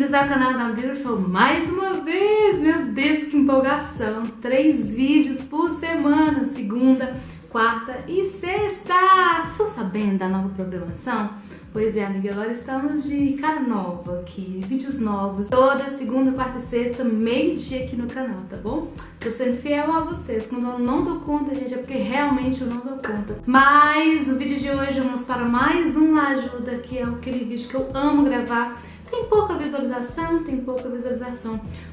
bem-vindos ao canal da Beautiful mais uma vez! Meu Deus, que empolgação! 3 vídeos por semana, segunda, quarta e sexta! Vocês estão sabendo da nova programação? Pois é, amiga, agora estamos de cara nova aqui, vídeos novos, toda segunda, quarta e sexta, meio-dia aqui no canal, tá bom? Tô sendo fiel a vocês, quando eu não dou conta, gente, é porque realmente eu não dou conta. Mas no vídeo de hoje vamos para mais um La Ajuda, que é aquele vídeo que eu amo gravar. Tem pouca visualização,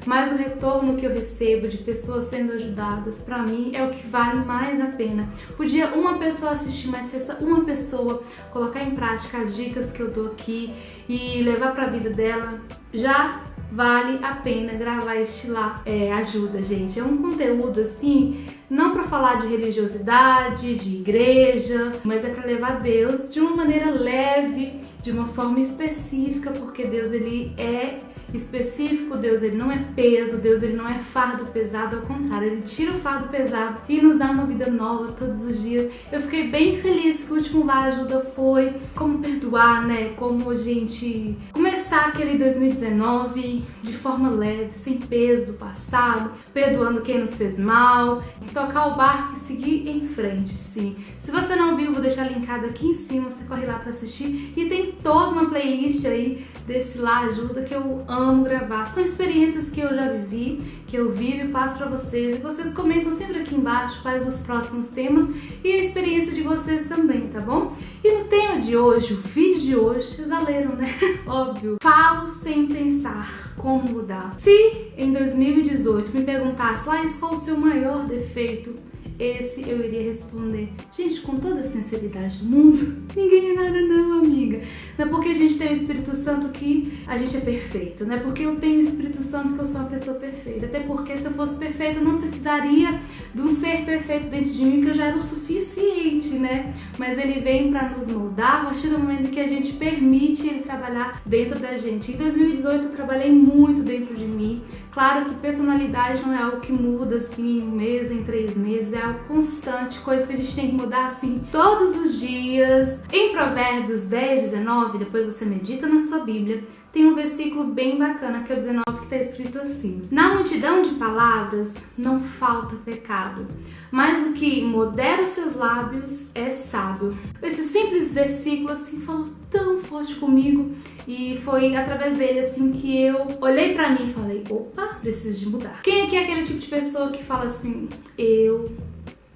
mas o retorno que eu recebo de pessoas sendo ajudadas, pra mim, é o que vale mais a pena. Podia uma pessoa assistir, mas se essa uma pessoa colocar em prática as dicas que eu dou aqui e levar pra vida dela, já vale a pena gravar este La Ajuda, gente. É um conteúdo assim, não para falar de religiosidade, de igreja, mas é para levar Deus de uma maneira leve, de uma forma específica, porque Deus ele é específico, Deus ele não é peso, Deus ele não é fardo pesado, ao contrário, ele tira o fardo pesado e nos dá uma vida nova todos os dias. Eu fiquei bem feliz que o último La Ajuda foi como perdoar, né? Como a gente começar aquele 2019 de forma leve, sem peso do passado, perdoando quem nos fez mal, tocar o barco e seguir em frente, sim. Se você não viu, vou deixar linkado aqui em cima, você corre lá pra assistir e tem toda uma playlist aí desse La Ajuda que eu amo gravar. São experiências que eu já vivi, que eu vivo e passo pra vocês. E vocês comentam sempre aqui embaixo quais os próximos temas e a experiência de vocês também, tá bom? E no tema de hoje, o vídeo de hoje, vocês já leram, né? Óbvio. Falo sem pensar. Como mudar? Se em 2018 me perguntasse, Laís, qual o seu maior defeito? Esse eu iria responder, gente, com toda a sinceridade do mundo, ninguém é nada não, amiga. Não é porque a gente tem o Espírito Santo que a gente é perfeito, não é porque eu tenho o Espírito Santo que eu sou uma pessoa perfeita. Até porque se eu fosse perfeita eu não precisaria de um ser perfeito dentro de mim, que eu já era o suficiente, né? Mas ele vem pra nos moldar a partir do momento que a gente permite ele trabalhar dentro da gente. Em 2018 eu trabalhei muito dentro de mim. Claro que personalidade não é algo que muda assim, um mês, em 3 meses, é algo constante, coisa que a gente tem que mudar assim todos os dias. Em Provérbios 10, 19, depois você medita na sua Bíblia, tem um versículo bem bacana, que é o 19, que está escrito assim: na multidão de palavras não falta pecado, mas o que modera os seus lábios é sábio. Esse simples versículo assim falou tão forte comigo, e foi através dele assim que eu olhei pra mim e falei, opa, preciso de mudar. Quem aqui é aquele tipo de pessoa que fala assim, eu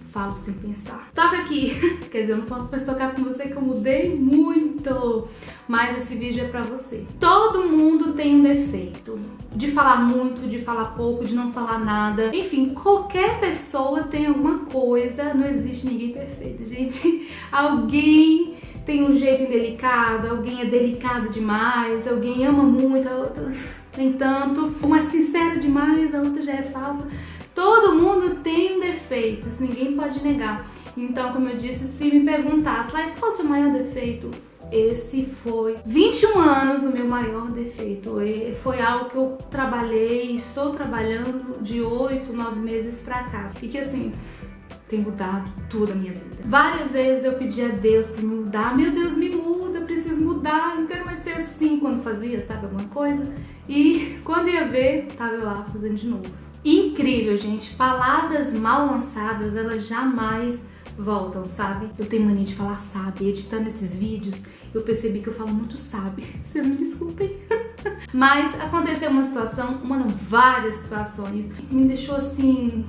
falo sem pensar? Toca aqui! Quer dizer, eu não posso mais tocar com você que eu mudei muito, mas esse vídeo é pra você. Todo mundo tem um defeito, de falar muito, de falar pouco, de não falar nada. Enfim, qualquer pessoa tem alguma coisa, não existe ninguém perfeito, gente. Alguém tem um jeito indelicado, alguém é delicado demais, alguém ama muito, a outra nem tanto. Uma é sincera demais, a outra já é falsa. Todo mundo tem um defeito, isso ninguém pode negar. Então, como eu disse, se me perguntasse, Laís, qual é o seu maior defeito? Esse foi 21 anos o meu maior defeito. Foi algo que eu trabalhei, estou trabalhando de 8, 9 meses pra cá. E que assim, tem mudado toda a minha vida. Várias vezes eu pedi a Deus pra me mudar. Meu Deus, me muda, eu preciso mudar, não quero mais ser assim. Quando fazia, sabe, alguma coisa. E quando ia ver, tava eu lá fazendo de novo. Incrível, gente. Palavras mal lançadas, elas jamais voltam, sabe? Eu tenho mania de falar sabe. Editando esses vídeos, eu percebi que eu falo muito sabe. Vocês me desculpem. Mas aconteceu uma situação, várias situações, que me deixou assim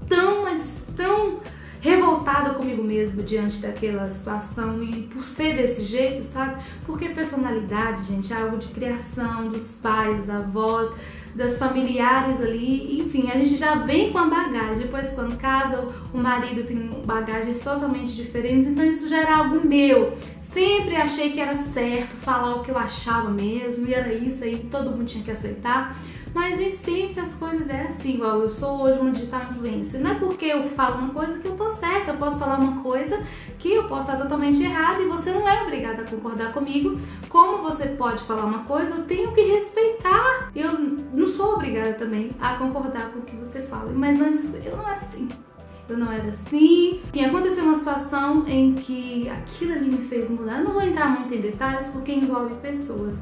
tão revoltada comigo mesma diante daquela situação, e por ser desse jeito, sabe? Porque personalidade, gente, é algo de criação dos pais, avós, das familiares ali, enfim, a gente já vem com a bagagem. Depois, quando casa, o marido tem bagagens totalmente diferentes, então isso já era algo meu. Sempre achei que era certo falar o que eu achava mesmo, e era isso aí, todo mundo tinha que aceitar. Mas nem sempre as coisas é assim, igual eu sou hoje uma digital influencer. Não é porque eu falo uma coisa que eu tô certa, eu posso falar uma coisa que eu posso estar totalmente errada e você não é obrigada a concordar comigo. Como você pode falar uma coisa, eu tenho que respeitar. Eu não sou obrigada também a concordar com o que você fala. Mas antes eu não era assim. Eu não era assim. E aconteceu uma situação em que aquilo ali me fez mudar. Eu não vou entrar muito em detalhes porque envolve pessoas.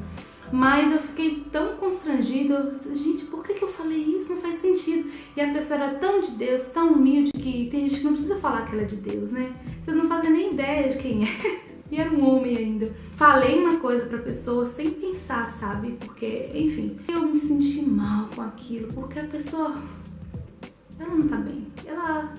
Mas eu fiquei tão constrangida, eu disse, gente, por que eu falei isso? Não faz sentido. E a pessoa era tão de Deus, tão humilde, que tem gente que não precisa falar que ela é de Deus, né? Vocês não fazem nem ideia de quem é. E era um homem ainda. Falei uma coisa pra pessoa sem pensar, sabe? Porque, enfim, eu me senti mal com aquilo, porque a pessoa, ela não tá bem. Ela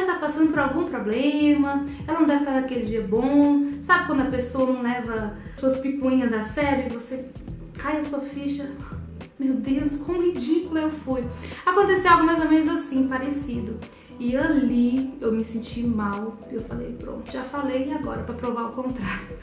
tá passando por algum problema, ela não deve estar naquele dia bom. Sabe quando a pessoa não leva suas picuinhas a sério e você cai a sua ficha? Meu Deus, quão ridícula eu fui. Aconteceu algo mais ou menos assim, parecido. E ali eu me senti mal. Eu falei, pronto, já falei, e agora pra provar o contrário?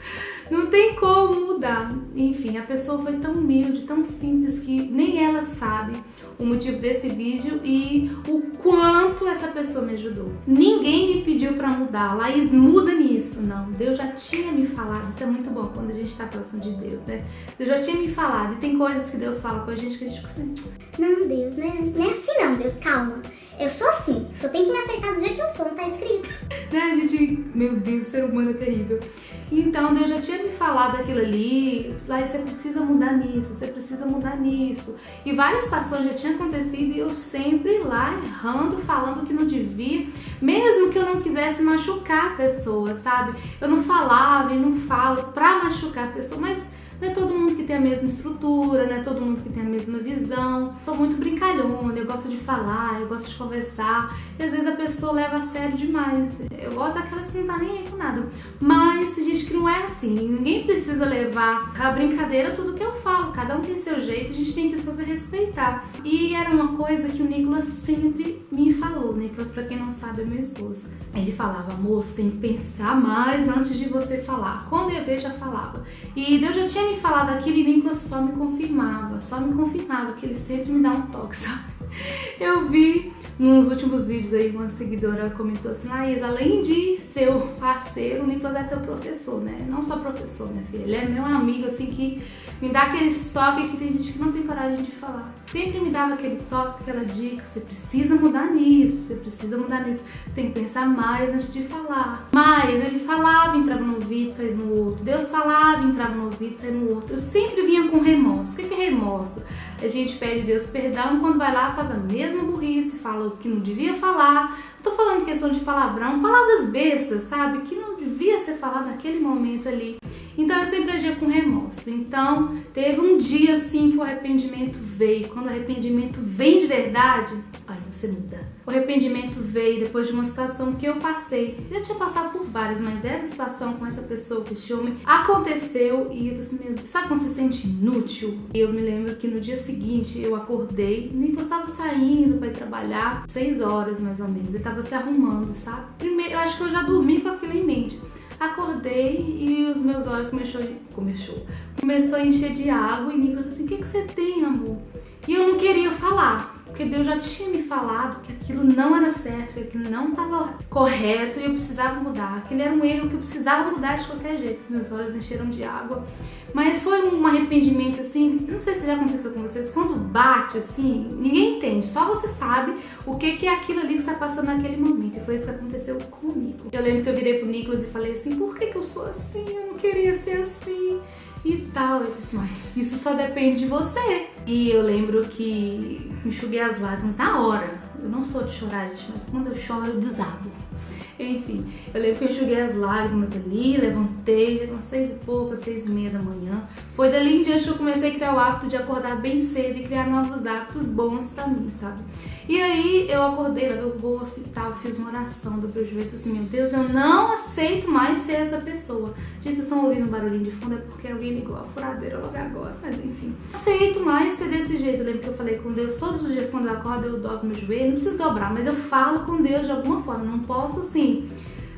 Não tem como mudar. Enfim, a pessoa foi tão humilde, tão simples, que nem ela sabe o motivo desse vídeo e o quanto essa pessoa me ajudou. Ninguém me pediu pra mudar. Laís, muda nisso. Não, Deus já tinha me falado. Isso é muito bom quando a gente tá próximo de Deus, né? Deus já tinha me falado. E tem coisas que Deus fala com a gente que a gente fica assim... Não, Deus, né? Não é assim não, Deus, calma. Eu sou assim, só tem que me aceitar do jeito que eu sou, não tá escrito. Né, gente? Meu Deus, o ser humano é terrível. Então, Deus já tinha me falado aquilo ali, Laís, você precisa mudar nisso, você precisa mudar nisso. E várias situações já tinham acontecido e eu sempre lá errando, falando que não devia, mesmo que eu não quisesse machucar a pessoa, sabe? Eu não falava e não falo pra machucar a pessoa, mas... não é todo mundo que tem a mesma estrutura, não é todo mundo que tem a mesma visão. Sou muito brincalhona, eu gosto de falar, eu gosto de conversar. E às vezes a pessoa leva a sério demais. Eu gosto daquelas que não tá nem aí com nada. Mas se diz que não é assim. Ninguém precisa levar a brincadeira tudo que eu falo. Cada um tem seu jeito, a gente tem que super respeitar. E era uma coisa que o Nicolas sempre me falou. O Nicolas, pra quem não sabe, é meu esposo. Ele falava, moço, tem que pensar mais antes de você falar. Quando eu ia ver, já falava. E Deus já tinha me falado aquilo e Nicolas só me confirmava, que ele sempre me dá um toque, sabe? Eu vi nos últimos vídeos aí, uma seguidora comentou assim, Laís, além de ser o parceiro, o Nicolas é seu professor, né? Não só professor, minha filha, ele é meu amigo, assim, que me dá aquele toque que tem gente que não tem coragem de falar. Sempre me dava aquele toque, aquela dica, você precisa mudar nisso, você precisa mudar nisso, você tem que pensar mais antes de falar. Mas ele falava, entrava no ouvido, saía no outro. Deus falava, entrava no ouvido, saía no outro. Eu sempre vinha com remorso. O que é remorso? A gente pede a Deus perdão quando vai lá, faz a mesma burrice, fala o que não devia falar. Não tô falando questão de palavrão, palavras bestas, sabe? Que não devia ser falado naquele momento ali. Então eu sempre agia com remorso. Então teve um dia assim que o arrependimento veio. Quando o arrependimento vem de verdade, aí você muda. O arrependimento veio depois de uma situação que eu passei. Já tinha passado por várias, mas essa situação com essa pessoa, com esse homem, aconteceu e eu disse, meu Deus, sabe quando você se sente inútil? Eu me lembro que no dia seguinte eu acordei, o Nicolas estava saindo para ir trabalhar, 6 horas mais ou menos, ele estava se arrumando, sabe? Primeiro, eu acho que eu já dormi com aquilo em mente. Acordei e os meus olhos começou a encher de água e Nicolas assim, o que você tem, amor? E eu não queria falar, porque Deus já tinha me falado que aquilo não era certo, que aquilo não estava correto e eu precisava mudar. Aquele era um erro que eu precisava mudar de qualquer jeito. Os meus olhos encheram de água. Mas foi um arrependimento assim, não sei se já aconteceu com vocês, quando bate assim, ninguém entende, só você sabe o que é aquilo ali que está passando naquele momento. E foi isso que aconteceu comigo. Eu lembro que eu virei pro Nicolas e falei assim, por que eu sou assim? Eu não queria ser assim. E tal, eu disse, mãe, isso só depende de você. E eu lembro que enxuguei as lágrimas na hora. Eu não sou de chorar, gente, mas quando eu choro, eu desabo. Enfim, eu lembro que eu enxuguei as lágrimas ali, levantei, eram 6 e pouca, 6 e meia da manhã. Foi dali em diante que eu comecei a criar o hábito de acordar bem cedo e criar novos hábitos bons pra mim, sabe? E aí eu acordei, lavei o rosto e tal, fiz uma oração do meu joelho, assim, meu Deus, eu não aceito mais ser essa pessoa. Gente, vocês estão ouvindo um barulhinho de fundo, é porque alguém ligou a furadeira logo agora, mas enfim. Não aceito mais ser desse jeito. Eu lembro que eu falei com Deus, todos os dias quando eu acordo eu dobro meu joelho, não preciso dobrar, mas eu falo com Deus de alguma forma, não posso assim,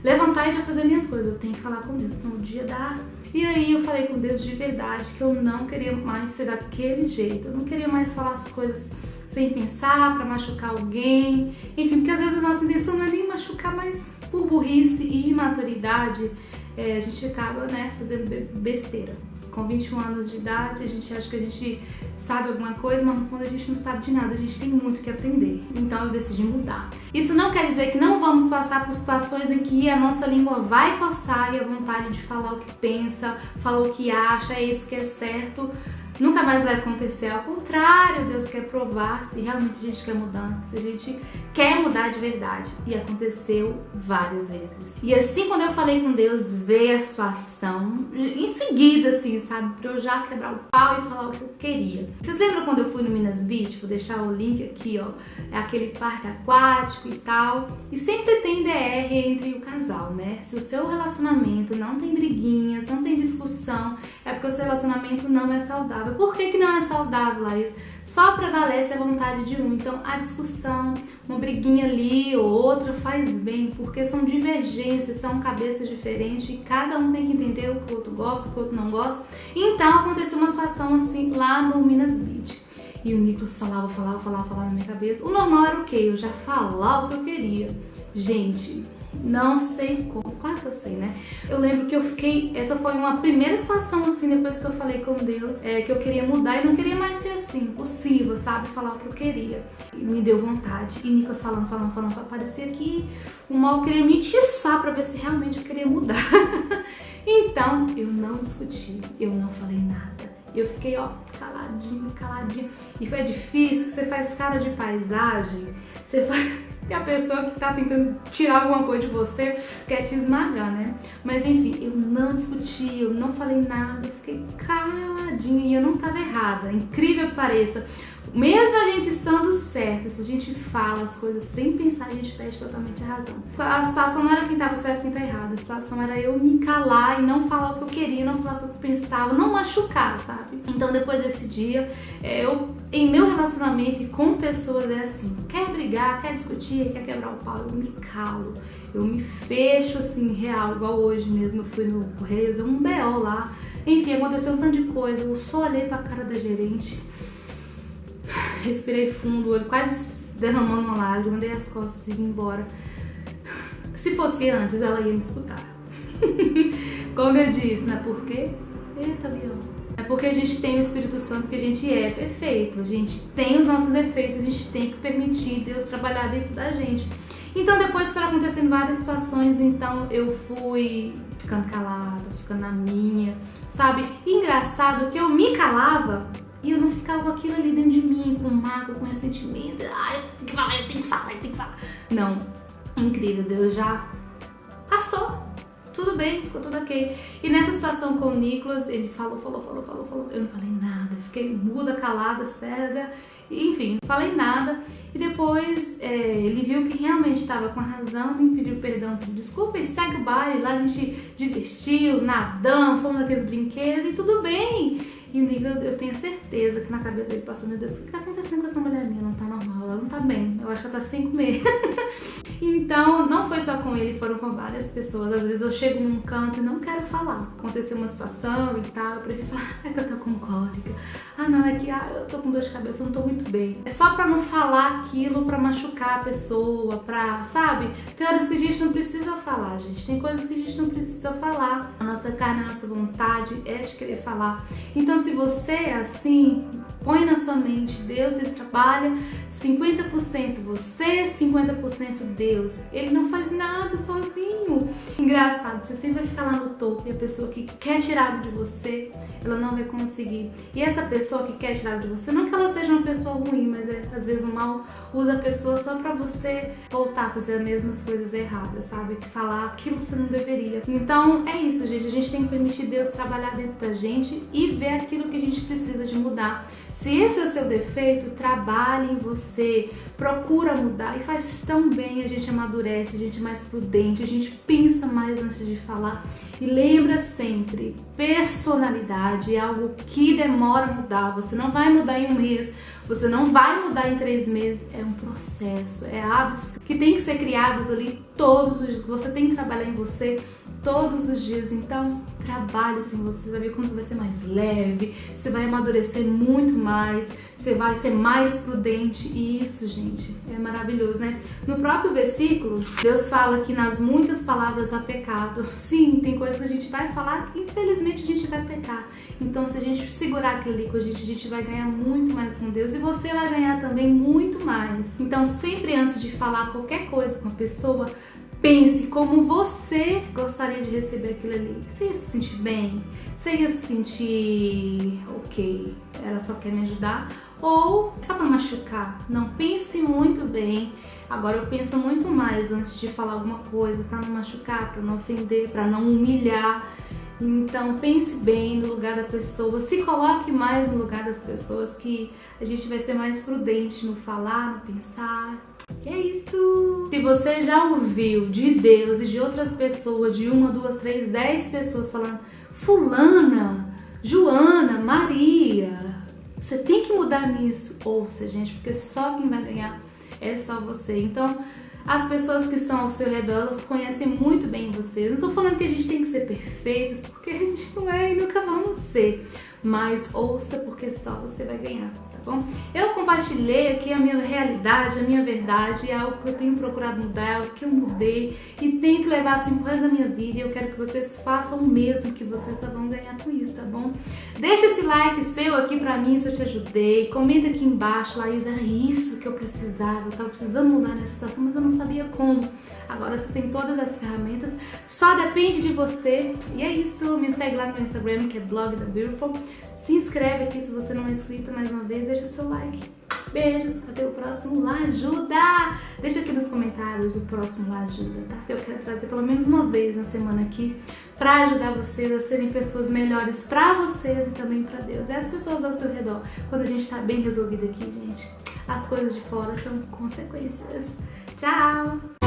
levantar e já fazer minhas coisas, eu tenho que falar com Deus, senão o dia dá. E aí eu falei com Deus de verdade que eu não queria mais ser daquele jeito, eu não queria mais falar as coisas sem pensar, pra machucar alguém, enfim, porque às vezes a nossa intenção não é nem machucar, mas por burrice e imaturidade a gente acaba, né, fazendo besteira. Com 21 anos de idade, a gente acha que a gente sabe alguma coisa, mas no fundo a gente não sabe de nada, a gente tem muito que aprender. Então eu decidi mudar. Isso não quer dizer que não vamos passar por situações em que a nossa língua vai coçar e a vontade de falar o que pensa, falar o que acha, é isso que é certo. nunca mais vai acontecer. Ao contrário, Deus quer provar se realmente a gente quer mudança, se a gente quer mudar de verdade. E aconteceu várias vezes. E assim, quando eu falei com Deus, veio a situação em seguida, assim, sabe? Pra eu já quebrar o pau e falar o que eu queria. Vocês lembram quando eu fui no Minas Beach? Vou deixar o link aqui, ó. É aquele parque aquático e tal. E sempre tem DR entre o casal, né? Se o seu relacionamento não tem briguinhas, não tem discussão, é porque o seu relacionamento não é saudável. Por que não é saudável, Larissa? Só prevalece a vontade de um. Então, a discussão, uma briguinha ali ou outra faz bem, porque são divergências, são cabeças diferentes e cada um tem que entender o que o outro gosta, o que o outro não gosta. Então, aconteceu uma situação assim lá no Minas Beach. E o Nicolas falava na minha cabeça. O normal era o quê? Eu já falava o que eu queria. Gente, não sei como. Claro que eu sei, né? Eu lembro que eu fiquei... Essa foi uma primeira situação, assim, depois que eu falei com Deus, que eu queria mudar e não queria mais ser assim, impossível, sabe? Falar o que eu queria. E me deu vontade. E Nicolas falando. Parecia que o mal queria me entiçar pra ver se realmente eu queria mudar. Então, eu não discuti. Eu não falei nada. Eu fiquei, ó, caladinha. E foi difícil, você faz cara de paisagem, você faz... E a pessoa que tá tentando tirar alguma coisa de você quer te esmagar, né? Mas enfim, eu não discuti, eu não falei nada, eu fiquei caladinha e eu não tava errada, incrível que pareça. Mesmo a gente estando certo, se a gente fala as coisas sem pensar, a gente perde totalmente a razão. A situação não era quem estava certo e quem tá errado, a situação era eu me calar e não falar o que eu queria, não falar o que eu pensava, não machucar, sabe? Então depois desse dia, em meu relacionamento e com pessoas é assim, quer brigar, quer discutir, quer quebrar o pau, eu me calo, eu me fecho assim, real, igual hoje mesmo, eu fui no Correios, deu um BO lá, enfim, aconteceu um tanto de coisa, eu só olhei pra cara da gerente, respirei fundo, olho quase derramando uma lágrima, dei as costas e vim embora. Se fosse antes, ela ia me escutar. Como eu disse, né? Por quê? Eita, avião. É porque a gente tem o Espírito Santo, que a gente é perfeito. A gente tem os nossos defeitos, a gente tem que permitir Deus trabalhar dentro da gente. Então depois foram acontecendo várias situações, então eu fui ficando calada, ficando na minha, sabe? E engraçado que eu me calava e eu não ficava com aquilo ali dentro de mim, com mágoa, com ressentimento. Eu tenho que falar. Não, incrível, Deus já passou. Tudo bem, ficou tudo ok. E nessa situação com o Nicolas, ele falou. Eu não falei nada, fiquei muda, calada, cega. Enfim, não falei nada. E depois ele viu que realmente estava com a razão, me pediu perdão, pediu desculpa e segue o baile. Lá a gente divertiu, nadamos, fomos naqueles brinquedos e tudo bem. E o Nicolas, eu tenho certeza que na cabeça dele passou, meu Deus, o que tá acontecendo com essa mulher minha? Não tá normal, ela não tá bem, eu acho que ela tá sem comer. Então, não foi só com ele, foram com várias pessoas. Às vezes eu chego num canto e não quero falar. Aconteceu uma situação e tal, eu prefiro falar, é que eu tô com cólica. Não, é que eu tô com dor de cabeça, eu não tô muito bem. É só pra não falar aquilo, pra machucar a pessoa, pra, sabe? Tem horas que a gente não precisa falar, gente. Tem coisas que a gente não precisa falar. A nossa carne, a nossa vontade é de querer falar. Então, se você é assim, põe na sua mente, Deus, ele trabalha 50% você, 50% Deus. Ele não faz nada sozinho. Engraçado, você sempre vai ficar lá no topo e a pessoa que quer tirar de você, ela não vai conseguir. E essa pessoa que quer tirar de você, não que ela seja uma pessoa ruim, mas às vezes o mal usa a pessoa só pra você voltar a fazer as mesmas coisas erradas, sabe? Falar aquilo que você não deveria. Então é isso, gente. A gente tem que permitir Deus trabalhar dentro da gente e ver aquilo que a gente precisa de mudar. Se esse é o seu defeito, trabalhe em você, procura mudar e faz tão bem, a gente amadurece, a gente é mais prudente, a gente pensa mais antes de falar e lembra sempre, personalidade é algo que demora a mudar, você não vai mudar em um mês, você não vai mudar em 3 meses, é um processo, é hábitos que tem que ser criados ali todos os dias, você tem que trabalhar em você todos os dias, então trabalhe assim, você vai ver como vai ser mais leve, você vai amadurecer muito mais, você vai ser mais prudente e isso, gente, é maravilhoso, né? No próprio versículo, Deus fala que nas muitas palavras há pecado. Sim, tem coisas que a gente vai falar que infelizmente a gente vai pecar. Então se a gente segurar aquilo ali com a gente vai ganhar muito mais com Deus e você vai ganhar também muito mais. Então sempre antes de falar qualquer coisa com a pessoa, pense como você gostaria de receber aquilo ali. Você ia se sentir bem? Você ia se sentir ok, ela só quer me ajudar? Ou só pra machucar? Não, pense muito bem. Agora eu penso muito mais antes de falar alguma coisa, pra não machucar, pra não ofender, pra não humilhar. Então pense bem no lugar da pessoa, se coloque mais no lugar das pessoas, que a gente vai ser mais prudente no falar, no pensar. E é isso! Se você já ouviu de Deus e de outras pessoas, de 1, 2, 3, 10 pessoas falando fulana, Joana, Maria, você tem que mudar nisso. Ouça, gente, porque só quem vai ganhar é só você. Então, as pessoas que estão ao seu redor, elas conhecem muito bem você. Não tô falando que a gente tem que ser perfeitas, porque a gente não é e nunca vamos ser. Mas ouça, porque só você vai ganhar, tá bom? Eu compartilhei aqui a minha realidade, a minha verdade, é algo que eu tenho procurado mudar, é algo que eu mudei e tenho que levar assim pro resto da minha vida. E eu quero que vocês façam o mesmo, que vocês só vão ganhar com isso, tá bom? Deixa esse like seu aqui pra mim se eu te ajudei. Comenta aqui embaixo, Laís, era isso que eu precisava. Eu tava precisando mudar nessa situação, mas eu não sabia como. Agora você tem todas as ferramentas, só depende de você. E é isso, me segue lá no meu Instagram, que é Blog da Beautiful. Se inscreve aqui se você não é inscrito mais uma vez, deixa seu like. Beijos, até o próximo La Ajuda! Deixa aqui nos comentários o próximo La Ajuda, tá? Eu quero trazer pelo menos uma vez na semana aqui pra ajudar vocês a serem pessoas melhores pra vocês e também pra Deus. E as pessoas ao seu redor. Quando a gente tá bem resolvido aqui, gente, as coisas de fora são consequências. Tchau!